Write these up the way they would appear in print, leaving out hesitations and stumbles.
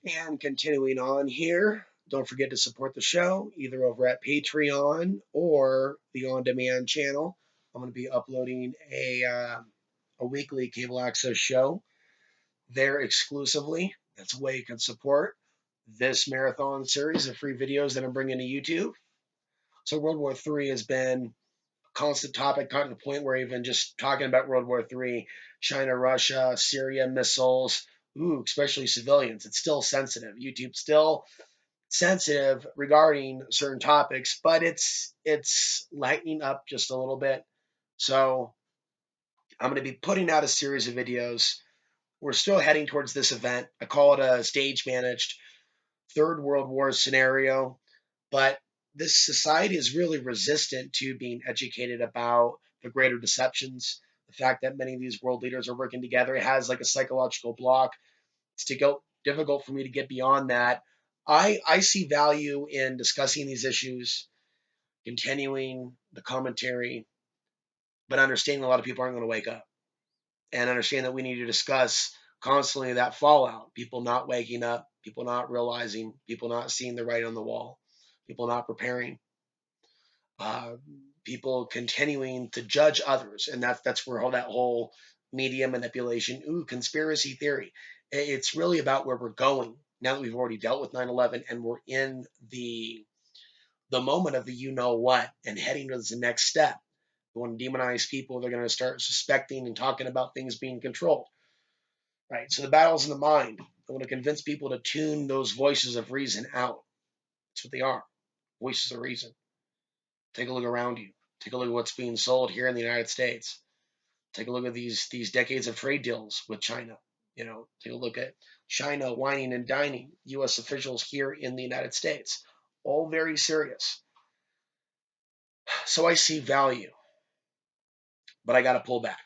And continuing on here, don't forget to support the show either over at Patreon or the On Demand channel. I'm going to be uploading a weekly cable access show there exclusively. That's a way you can support this marathon series of free videos that I'm bringing to YouTube. So World War III has been a constant topic, gotten to the point where even just talking about World War III, China, Russia, Syria, missiles, especially civilians, it's still sensitive. YouTube's still sensitive regarding certain topics, but it's lightening up just a little bit. So I'm going to be putting out a series of videos. We're still heading towards this event. I call it a stage managed Third World War scenario, but this society is really resistant to being educated about the greater deceptions. The fact that many of these world leaders are working together, it has like a psychological block. It's difficult for me to get beyond that. I see value in discussing these issues, continuing the commentary, but understanding a lot of people aren't going to wake up and understand that we need to discuss constantly that fallout. People not waking up, people not realizing, people not seeing the writing on the wall, people not preparing, uh, people continuing to judge others, and that's where all that whole media manipulation, conspiracy theory. It's really about where we're going now that we've already dealt with 9/11 and we're in the moment of the you know what and heading to the next step. They want to demonize people. They're going to start suspecting and talking about things being controlled. Right. So the battle's in the mind. They want to convince people to tune those voices of reason out. That's what they are. Voices of reason. Take a look around you. Take a look at what's being sold here in the United States. Take a look at these decades of trade deals with China. Take a look at China whining and dining U.S. officials here in the United States. All very serious. So I see value, but I got to pull back.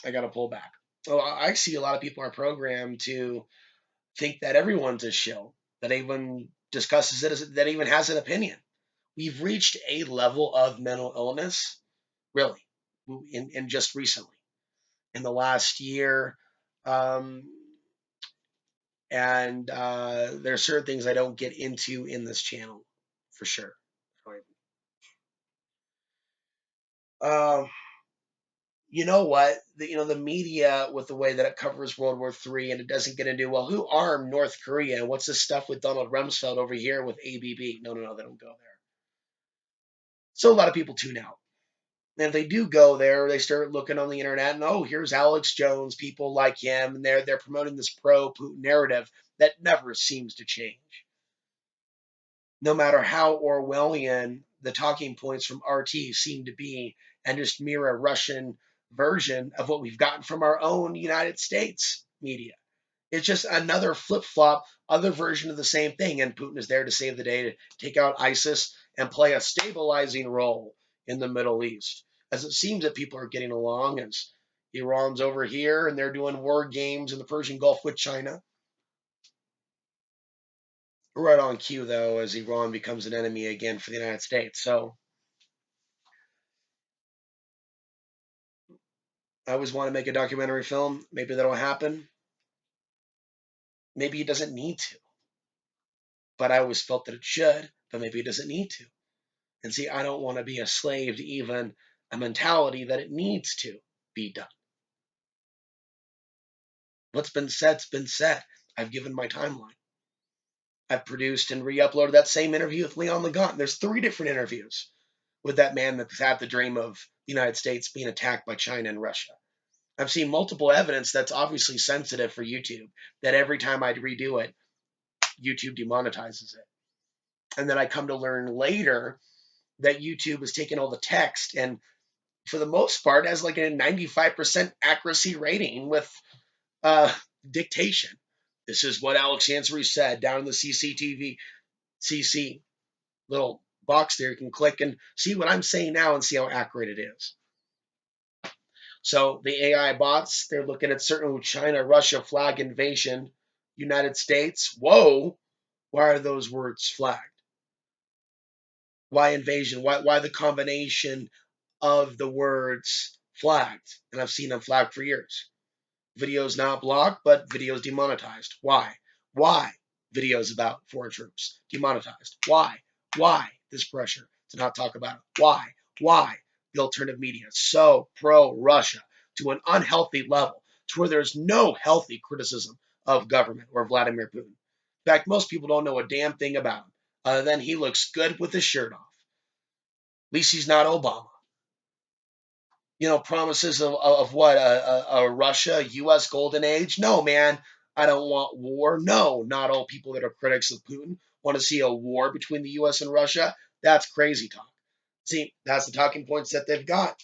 I got to pull back. So I see a lot of people are programmed to think that everyone's a shill, that even discusses it, that even has an opinion. We've reached a level of mental illness, really, in just recently, in the last year. Um, and there are certain things I don't get into in this channel, for sure. Um, you know what? The media with the way that it covers World War III and it doesn't get into, well, who armed North Korea and what's this stuff with Donald Rumsfeld over here with ABB? No, no, no, they don't go there. So a lot of people tune out. And if they do go there, they start looking on the internet and, oh, here's Alex Jones, people like him, and they're promoting this pro-Putin narrative that never seems to change. No matter how Orwellian the talking points from RT seem to be, and just mirror a Russian version of what we've gotten from our own United States media. It's just another flip flop, other version of the same thing. And Putin is there to save the day, to take out ISIS and play a stabilizing role in the Middle East. As it seems that people are getting along, as Iran's over here and they're doing war games in the Persian Gulf with China. Right on cue, though, as Iran becomes an enemy again for the United States. So I always want to make a documentary film. Maybe that'll happen. Maybe it doesn't need to. But I always felt that it should, but maybe it doesn't need to. And see, I don't want to be a slave to even a mentality that it needs to be done. What's been said's been said. I've given my timeline. I've produced and re-uploaded that same interview with Leon Legon. There's 3 different interviews with that man that's had the dream of the United States being attacked by China and Russia. I've seen multiple evidence that's obviously sensitive for YouTube, that every time I redo it, YouTube demonetizes it. And then I come to learn later that YouTube has taken all the text and, for the most part, has like a 95% accuracy rating with dictation. This is what Alex Ansary said down in the CC little box there. You can click and see what I'm saying now and see how accurate it is. So the AI bots, they're looking at certain China, Russia flag invasion, United States. Whoa, why are those words flagged? Why invasion? Why the combination of the words flagged? And I've seen them flagged for years. Videos not blocked, but videos demonetized. Why? Why? Videos about foreign troops demonetized. Why? Why this pressure to not talk about it? Why? Why the alternative media is so pro Russia to an unhealthy level to where there's no healthy criticism of government or Vladimir Putin? In fact, most people don't know a damn thing about him other than he looks good with his shirt off. At least he's not Obama. Promises of what a Russia U.S. golden age. No, man, I don't want war. No, not all people that are critics of Putin want to see a war between the U.S. and Russia. That's crazy talk. See, that's the talking points that they've got.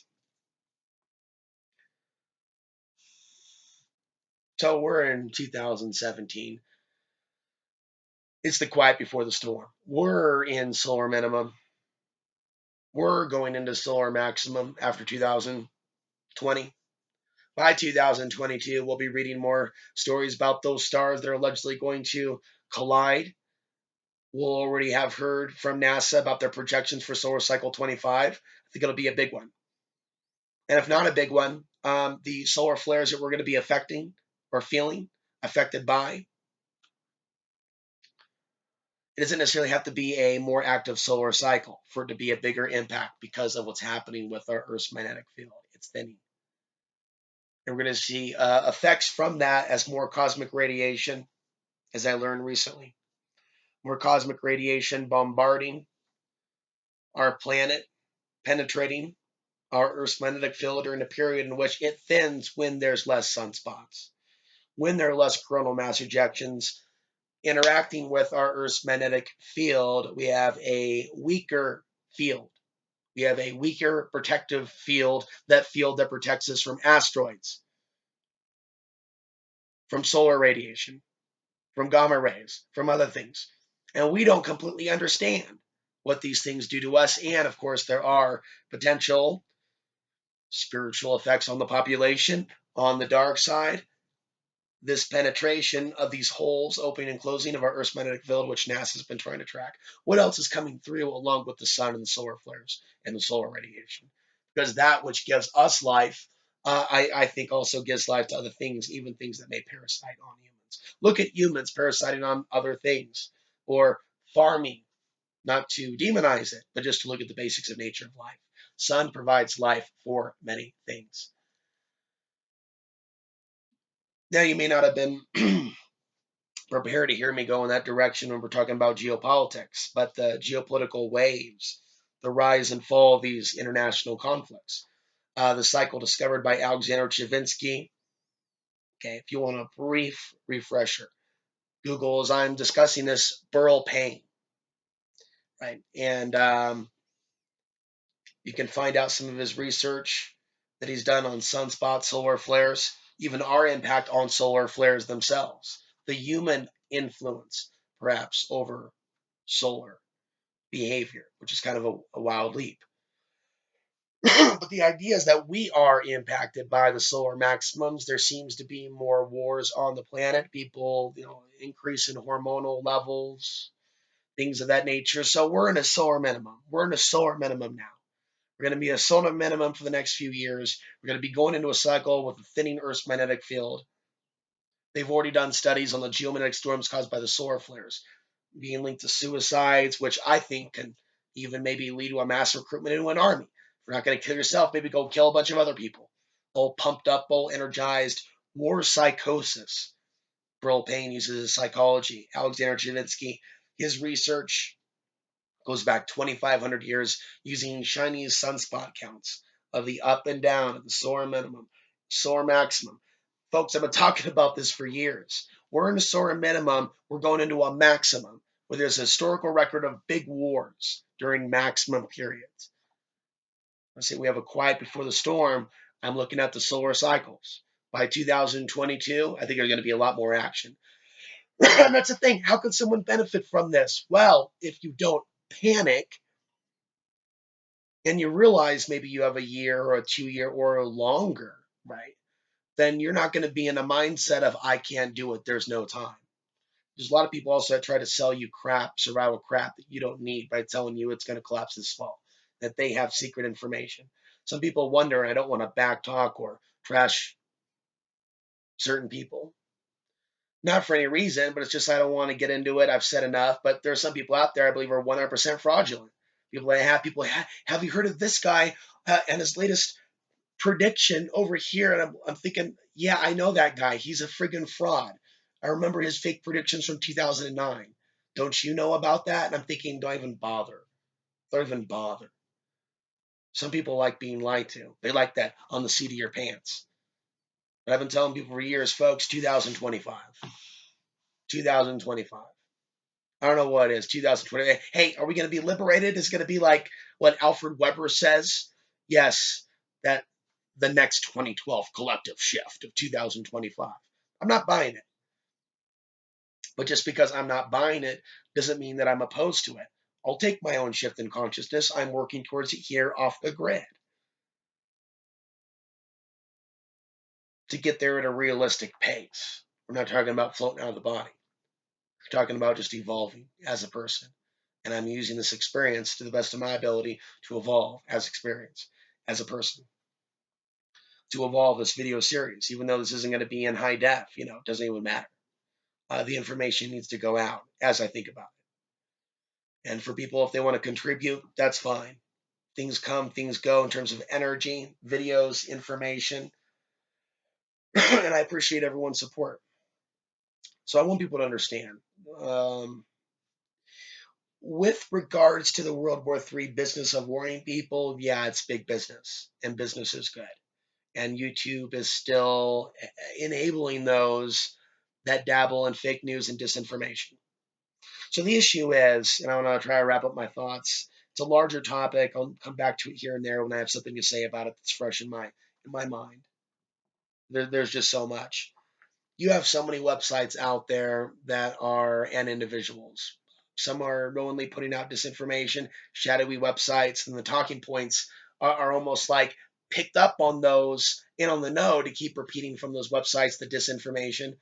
So we're in 2017. It's the quiet before the storm. We're in solar minimum. We're going into solar maximum after 2020. By 2022, we'll be reading more stories about those stars that are allegedly going to collide. We'll already have heard from NASA about their projections for solar cycle 25. I think it'll be a big one. And if not a big one, the solar flares that we're going to be affecting or feeling affected by, it doesn't necessarily have to be a more active solar cycle for it to be a bigger impact because of what's happening with our Earth's magnetic field. It's thinning. And we're going to see effects from that as more cosmic radiation, as I learned recently. More cosmic radiation bombarding our planet, penetrating our Earth's magnetic field during a period in which it thins when there's less sunspots, when there are less coronal mass ejections. Interacting with our Earth's magnetic field, we have a weaker field. We have a weaker protective field that protects us from asteroids, from solar radiation, from gamma rays, from other things. And we don't completely understand what these things do to us. And of course, there are potential spiritual effects on the population on the dark side. This penetration of these holes opening and closing of our Earth's magnetic field, which NASA's been trying to track. What else is coming through along with the sun and the solar flares and the solar radiation? Because that which gives us life, I think also gives life to other things, even things that may parasite on humans. Look at humans parasiting on other things or farming, not to demonize it, but just to look at the basics of nature of life. Sun provides life for many things. Now, you may not have been prepared to hear me go in that direction when we're talking about geopolitics, but the geopolitical waves, the rise and fall of these international conflicts, the cycle discovered by Alexander Chavinsky. Okay, if you want a brief refresher, Google as I'm discussing this Burl Pain, right? And you can find out some of his research that he's done on sunspots, solar flares, even our impact on solar flares themselves, the human influence, perhaps, over solar behavior, which is kind of a wild leap. But the idea is that we are impacted by the solar maximums. There seems to be more wars on the planet, people, increase in hormonal levels, things of that nature. So we're in a solar minimum. We're in a solar minimum now. We're going to be a solar minimum for the next few years. We're going to be going into a cycle with a thinning Earth's magnetic field. They've already done studies on the geomagnetic storms caused by the solar flares being linked to suicides, which I think can even maybe lead to a mass recruitment into an army. If you're not going to kill yourself, maybe go kill a bunch of other people. All pumped up, all energized, war psychosis. Burl Payne uses his psychology. Alexander Chavinsky, his research goes back 2,500 years using Chinese sunspot counts of the up and down of the solar minimum, solar maximum. Folks, I've been talking about this for years. We're in a solar minimum. We're going into a maximum where there's a historical record of big wars during maximum periods. I say we have a quiet before the storm. I'm looking at the solar cycles. By 2022, I think there's going to be a lot more action. And that's the thing. How can someone benefit from this? Well, if you don't panic and you realize maybe you have a year or a 2 year or longer, right? Then you're not going to be in a mindset of, I can't do it. There's no time. There's a lot of people also that try to sell you crap, survival crap that you don't need by telling you it's going to collapse this fall, that they have secret information. Some people wonder, and I don't want to backtalk or trash certain people, Not for any reason, but it's just I don't want to get into it. I've said enough. But there are some people out there I believe are 100% fraudulent. Have you heard of this guy and his latest prediction over here? And I'm thinking, yeah, I know that guy. He's a friggin' fraud. I remember his fake predictions from 2009. Don't you know about that? And I'm thinking, don't even bother. Don't even bother. Some people like being lied to. They like that on the seat of your pants. But I've been telling people for years, folks, 2025. 2025. I don't know what it is, 2020. Hey, are we going to be liberated? Is it going to be like what Alfred Weber says? Yes, that the next 2012 collective shift of 2025. I'm not buying it. But just because I'm not buying it doesn't mean that I'm opposed to it. I'll take my own shift in consciousness. I'm working towards it here off the grid to get there at a realistic pace. We're not talking about floating out of the body. We're talking about just evolving as a person. And I'm using this experience to the best of my ability to evolve as experience, as a person, to evolve this video series, even though this isn't going to be in high def, it doesn't even matter. The information needs to go out as I think about it. And for people, if they want to contribute, that's fine. Things come, things go in terms of energy, videos, information. And I appreciate everyone's support. So I want people to understand. Um, with regards to the World War III business of warning people, yeah, it's big business and business is good. And YouTube is still enabling those that dabble in fake news and disinformation. So the issue is, and I want to try to wrap up my thoughts. It's a larger topic. I'll come back to it here and there when I have something to say about it that's fresh in my mind. There's just so much. You have so many websites out there that are and individuals. Some are knowingly putting out disinformation, shadowy websites, and the talking points are almost like picked up on those in on the know to keep repeating from those websites the disinformation,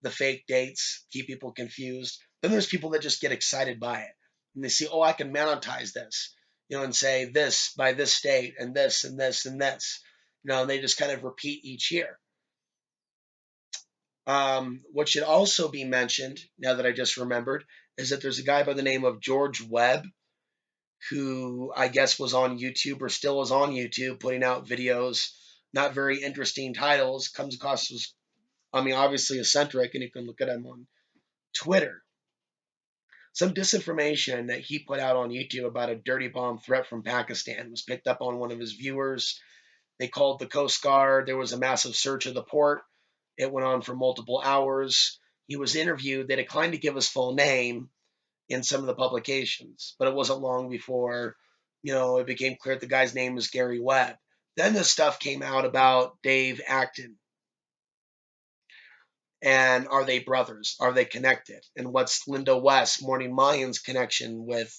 the fake dates, keep people confused. Then there's people that just get excited by it. And they see, oh, I can monetize this, and say this by this date and this and this and this. And they just kind of repeat each year. What should also be mentioned, now that I just remembered, is that there's a guy by the name of George Webb who I guess was on YouTube or still is on YouTube putting out videos, not very interesting titles, comes across as, obviously eccentric, and you can look at him on Twitter. Some disinformation that he put out on YouTube about a dirty bomb threat from Pakistan was picked up on one of his viewers. They called the Coast Guard. There was a massive search of the port. It went on for multiple hours. He was interviewed. They declined to give his full name in some of the publications, but it wasn't long before, it became clear that the guy's name was Gary Webb. Then this stuff came out about Dave Acton. And are they brothers? Are they connected? And what's Linda West, Morning Mayans' connection with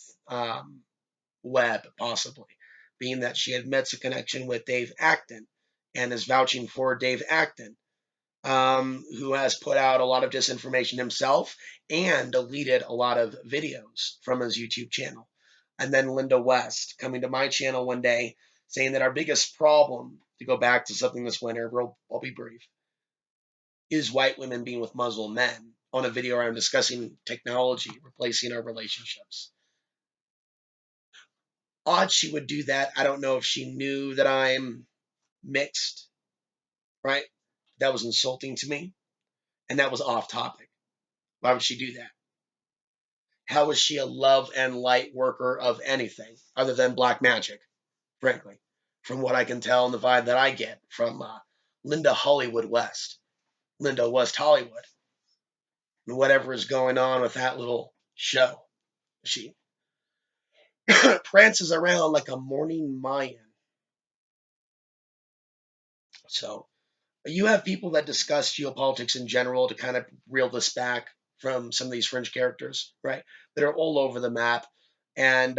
Webb, possibly? Being that she admits a connection with Dave Acton and is vouching for Dave Acton. Who has put out a lot of disinformation himself and deleted a lot of videos from his YouTube channel. And then Linda West coming to my channel one day saying that our biggest problem, to go back to something this winter, I'll be brief, is white women being with Muslim men on a video where I'm discussing technology replacing our relationships. Odd she would do that. I don't know if she knew that I'm mixed, right? That was insulting to me. And that was off topic. Why would she do that? How is she a love and light worker of anything other than black magic, frankly, from what I can tell and the vibe that I get from Linda Hollywood West, Linda West Hollywood, and whatever is going on with that little show. She prances around like a morning Mayan. So you have people that discuss geopolitics in general to kind of reel this back from some of these fringe characters, right? That are all over the map. And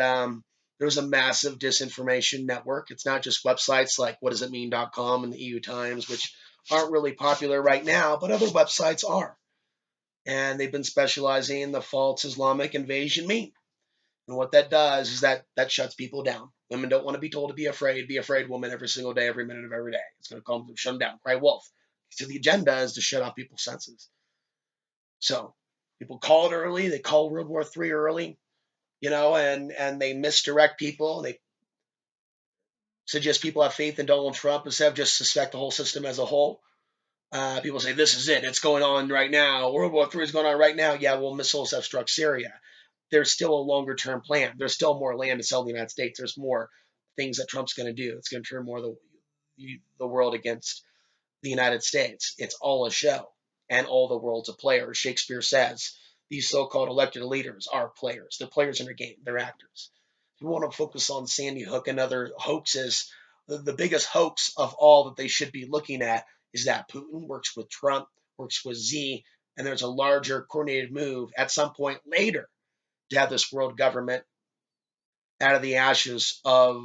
there's a massive disinformation network. It's not just websites like whatdoesitmean.com and the EU Times, which aren't really popular right now, but other websites are. And they've been specializing in the false Islamic invasion meme. And what that does is that shuts people down. Women don't want to be told to be afraid. Be afraid, woman, every single day, every minute of every day. It's going to calm them, shut them down, cry wolf. So the agenda is to shut off people's senses. So people call it early. They call World War III early, and they misdirect people. They suggest people have faith in Donald Trump instead of just suspect the whole system as a whole. People say this is it. It's going on right now. World War III is going on right now. Yeah, well, missiles have struck Syria. There's still a longer term plan. There's still more land to sell in the United States. There's more things that Trump's going to do. It's going to turn more of the world against the United States. It's all a show, and all the world's a player. Shakespeare says these so-called elected leaders are players. They're players in their game. They're actors. If you want to focus on Sandy Hook and other hoaxes, the biggest hoax of all that they should be looking at is that Putin works with Trump, works with Z, and there's a larger coordinated move at some point later to have this world government out of the ashes of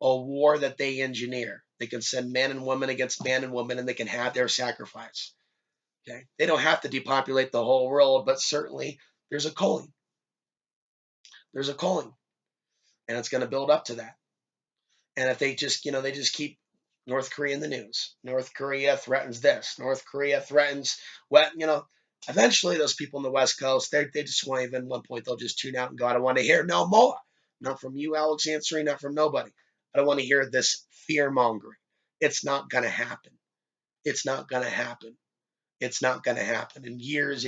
a war that they engineer. They can send men and women against man and woman, and they can have their sacrifice. Okay, they don't have to depopulate the whole world, but certainly there's a calling. There's a calling, and it's going to build up to that. And if they just keep North Korea in the news. North Korea threatens this. North Korea threatens what, eventually those people on the West Coast, they just won't even, at one point, they'll just tune out and go, I don't want to hear no more. Not from you, Alex Ansary, not from nobody. I don't want to hear this fear mongering. It's not going to happen. It's not going to happen. It's not going to happen. And years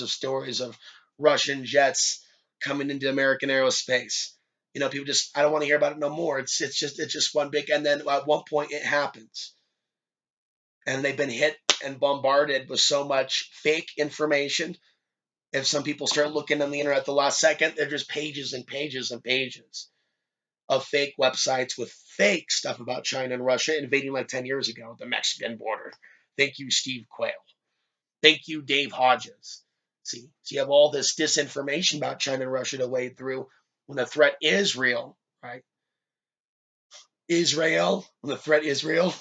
of stories of Russian jets coming into American aerospace. People just, I don't want to hear about it no more. It's just one big, and then at one point it happens, and they've been hit and bombarded with so much fake information. If some people start looking on the internet the last second, they're just pages and pages and pages of fake websites with fake stuff about China and Russia invading like 10 years ago, the Mexican border. Thank you, Steve Quayle. Thank you, Dave Hodges. See, so you have all this disinformation about China and Russia to wade through when the threat is real, right? Israel, when the threat is real,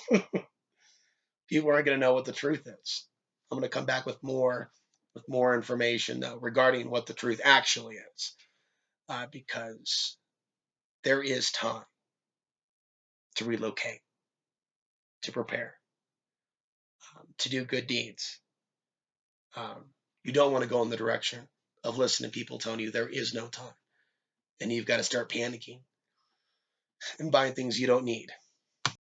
people aren't going to know what the truth is. I'm going to come back with more information though regarding what the truth actually is, because there is time to relocate, to prepare, to do good deeds. You don't want to go in the direction of listening to people telling you there is no time, and you've got to start panicking and buying things you don't need.